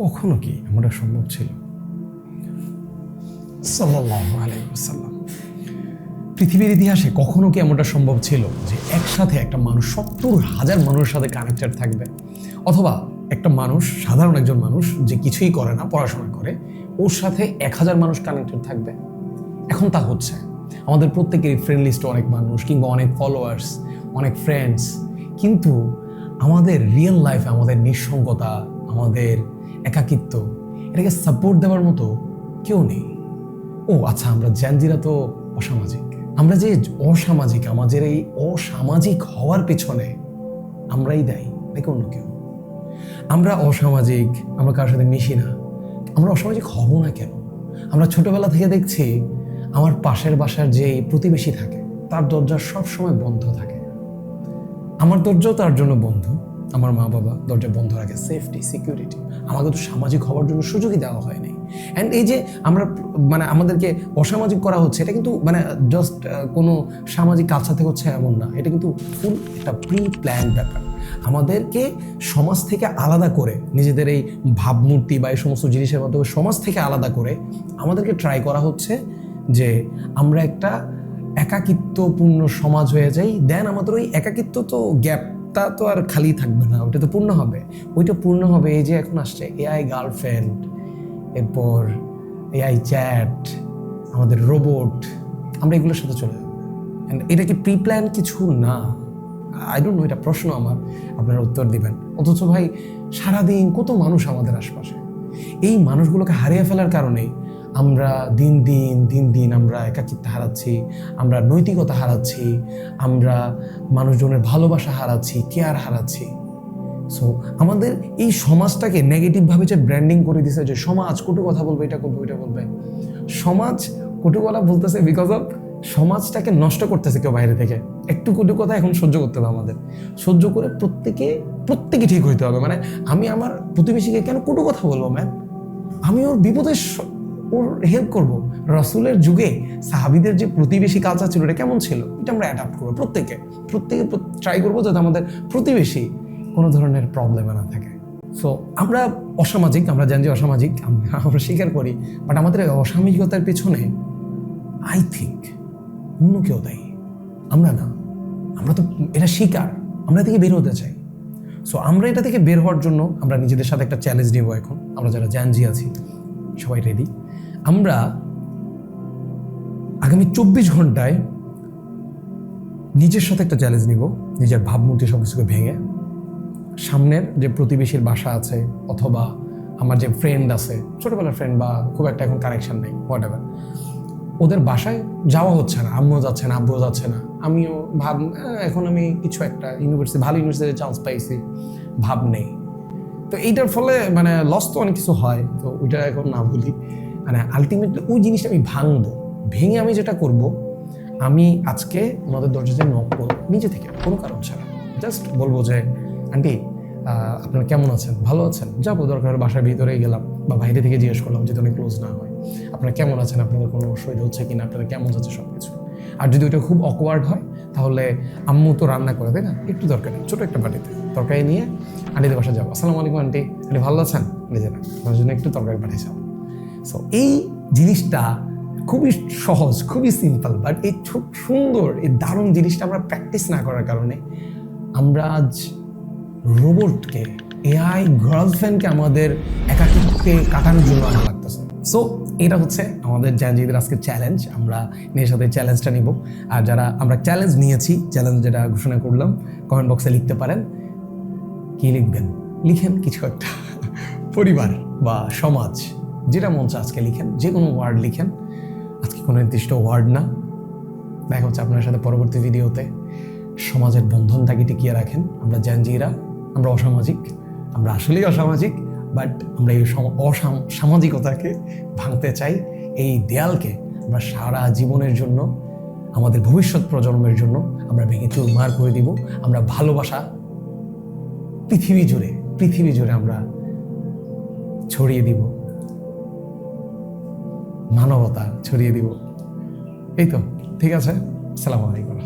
কখনো কি এমনটা সম্ভব ছিল? সাল্লাল্লাহু আলাইহি ওয়াসাল্লাম। পৃথিবীর ইতিহাসে কখনো কি এমনটা সম্ভব ছিল যে একসাথে একটা মানুষ 70,000 মানুষের সাথে কানেক্টেড থাকবে, অথবা একটা মানুষ, সাধারণ একজন মানুষ যে কিছুই করে না, পড়াশোনা করে, ওর সাথে 1000 মানুষ কানেক্টেড থাকবে? এখন তা হচ্ছে। আমাদের প্রত্যেকেরই ফ্রেন্ড লিস্টে অনেক মানুষ কিংবা অনেক ফলোয়ার্স, অনেক ফ্রেন্ডস, কিন্তু আমাদের রিয়েল লাইফে আমাদের নিঃসঙ্গতা, আমাদের একাকিত্ব, এটাকে সাপোর্ট দেওয়ার মতো কেউ নেই। ও আচ্ছা, আমরা জ্যানজিরা তো অসামাজিক। আমরা যে অসামাজিক, আমাদের এই অসামাজিক হওয়ার পেছনে আমরাই দায়ী নাকি অন্য কেউ? আমরা অসামাজিক, আমরা কারোর সাথে মিশি না, আমরা অসামাজিক হব না কেন? আমরা ছোটবেলা থেকে দেখছি আমার পাশের বাসার যে প্রতিবেশী থাকে তার দরজা সবসময় বন্ধ থাকে। আমার দরজাও তার জন্য বন্ধ, আমার মা বাবা দরজা বন্ধ রাখে, সেফটি, সিকিউরিটি। আমাকে তো সামাজিক হওয়ার জন্য সুযোগই দেওয়া হয়নি। অ্যান্ড এই যে আমরা আমাদেরকে অসামাজিক করা হচ্ছে, এটা কিন্তু জাস্ট কোনো সামাজিক কালচার থেকে হচ্ছে এমন না, এটা কিন্তু ফুল একটা প্রি প্ল্যান ব্যাপার। আমাদেরকে সমাজ থেকে আলাদা করে, নিজেদের এই ভাবমূর্তি বা এই সমস্ত জিনিসের মাধ্যমে সমাজ থেকে আলাদা করে আমাদেরকে ট্রাই করা হচ্ছে যে আমরা একটা একাকিত্বপূর্ণ সমাজ হয়ে যাই। দেন আমাদের ওই একাকিত্ব তো গ্যাপটা তো আর খালি থাকবে না, ওইটা তো পূর্ণ হবে। ওইটা পূর্ণ হবে এই যে এখন আসছে এআই গার্লফ্রেন্ড, এরপর এআই চ্যাট, আমাদের রোবট, আমরা এগুলোর সাথে চলে যাবো। এটা কি প্রি প্ল্যান কিছু না? আই ডোন্ট নো, এটা প্রশ্ন আমার, আপনারা উত্তর দিবেন। অথচ ভাই সারাদিন কত মানুষ আমাদের আশপাশে, এই মানুষগুলোকে হারিয়ে ফেলার কারণে আমরা দিন দিন আমরা একাকিত্ব হারাচ্ছি, আমরা নৈতিকতা হারাচ্ছি, আমরা মানুষজনের ভালোবাসা হারাচ্ছি, কেয়ার হারাচ্ছি। সো আমাদের এই সমাজটাকে নেগেটিভভাবে যে ব্র্যান্ডিং করে দিছে, যে সমাজ কটু কথা বলবে, এটা করবে, ওইটা বলবে। সমাজ কটু কথা বলতেছে বিকজ অফ সমাজটাকে নষ্ট করতেছে কেউ বাইরে থেকে। একটু কটু কথা এখন সহ্য করতে হবে আমাদের, সহ্য করে প্রত্যেকে ঠিক হইতে হবে। আমি আমার প্রতিবেশীকে কেন কটু কথা বলবো ম্যান? আমি ওর বিপদে ওর হেল্প করবো। রাসূলের যুগে সাহাবীদের যে প্রতিবেশী কালচার ছিল, এটা কেমন ছিল, এটা আমরা অ্যাডাপ্ট করবো। প্রত্যেকে ট্রাই করবো যাতে আমাদের প্রতিবেশী কোনো ধরনের প্রবলেমে না থাকে। সো আমরা অসামাজিক, আমরা জানি যে অসামাজিক, আমরা স্বীকার করি, বাট আমাদের অসামাজিকতার পেছনে আই থিঙ্ক অন্য কেউ দায়ী, আমরা না। আমরা তো এটা শিকার, আমরা থেকে বের হতে চাই। সো আমরা এটা থেকে বের হওয়ার জন্য আমরা নিজেদের সাথে একটা চ্যালেঞ্জ নেব। এখন আমরা যারা জ্যানজি আছি সবাই রেডি। আমরা আগামী 24 ঘন্টায় নিজের সাথে একটা চ্যালেঞ্জ নিব, নিজের ভাবমূর্তি সব কিছুকে ভেঙে সামনের যে প্রতিবেশীর বাসা আছে, অথবা আমার যে ফ্রেন্ড আছে, ছোটবেলার ফ্রেন্ড বা খুব একটা এখন কানেকশন নেই, হোয়াটএভার, ওদের বাসায় যাওয়া হচ্ছে না, আম্মুও যাচ্ছে না, আব্বুও যাচ্ছে না। আমিও এখন আমি কিছু একটা ভালো ইউনিভার্সিটিতে চান্স পাইছি, ভাব নেই। তো এইটার ফলে লস তো অনেক কিছু হয়, তো ওইটা এখন না বলি। আলটিমেটলি ওই জিনিসটা আমি ভাঙবো। ভেঙে আমি যেটা করব, আমি আজকে ওনাদের দরজাতে নক করবো নিজে থেকে, কোনো কারণ ছাড়া। জাস্ট বলবো যে আন্টি আপনারা কেমন আছেন, ভালো আছেন? যাবো, দরকার বাসার ভিতরেই গেলাম বা বাইরে থেকে জিজ্ঞেস করলাম, যদি অনেক ক্লোজ না হয়, আপনারা কেমন আছেন, আপনাদের কোনো অসুবিধা হচ্ছে কিনা, আপনাদের কেমন যাচ্ছে সব কিছু। আর যদি ওইটা খুব অকওয়ার্ড হয়, তাহলে আম্মু তো রান্না করে, তাই না, একটু তরকারি, ছোটো একটা বাটিতে তরকারি নিয়ে আন্টিদের বাসা যাবো। আসসালামু আলাইকুম আন্টি, আন্টি ভালো আছেন? নিজেরা আপনার জন্য একটু তরকারি পাঠিয়ে যাবো। সো এই জিনিসটা খুবই সহজ, খুবই সিম্পল, বাট এই খুব সুন্দর, এই দারুণ জিনিসটা আমরা প্র্যাকটিস না করার কারণে আমরা আজ রোবটকে, এআই গার্লফ্রেন্ডকে আমাদের একাকিত্বে কাটানোর জন্য আনা লাগতেছে। সো এটা হচ্ছে আমাদের জ্যানজিদের আজকে চ্যালেঞ্জ। আমরা নিজের সাথে চ্যালেঞ্জটা নিব। আর যারা আমরা চ্যালেঞ্জ নিয়েছি, চ্যালেঞ্জ যেটা ঘোষণা করলাম, কমেন্ট বক্সে লিখতে পারেন। কি লিখবেন? লিখেন কিছু একটা, পরিবার বা সমাজ, যেটা মন চায় আজকে লিখেন, যে কোনো ওয়ার্ড লিখেন। আজকে কোনো নির্দিষ্ট ওয়ার্ড না। দেখা হচ্ছে আপনার সাথে পরবর্তী ভিডিওতে। সমাজের বন্ধনটাকে টিকিয়ে রাখেন। আমরা জ্যানজিরা, আমরা অসামাজিক, আমরা আসলেই অসামাজিক, বাট আমরা এই সামাজিকতাকে ভাঙতে চাই। এই দেয়ালকে আমরা সারা জীবনের জন্য, আমাদের ভবিষ্যৎ প্রজন্মের জন্য আমরা ভেঙে চুরমার করে দিব। আমরা ভালোবাসা পৃথিবী জুড়ে আমরা ছড়িয়ে দিব, মানবতা ছড়িয়ে দিব। এই তো, ঠিক আছে। আসসালামু আলাইকুম।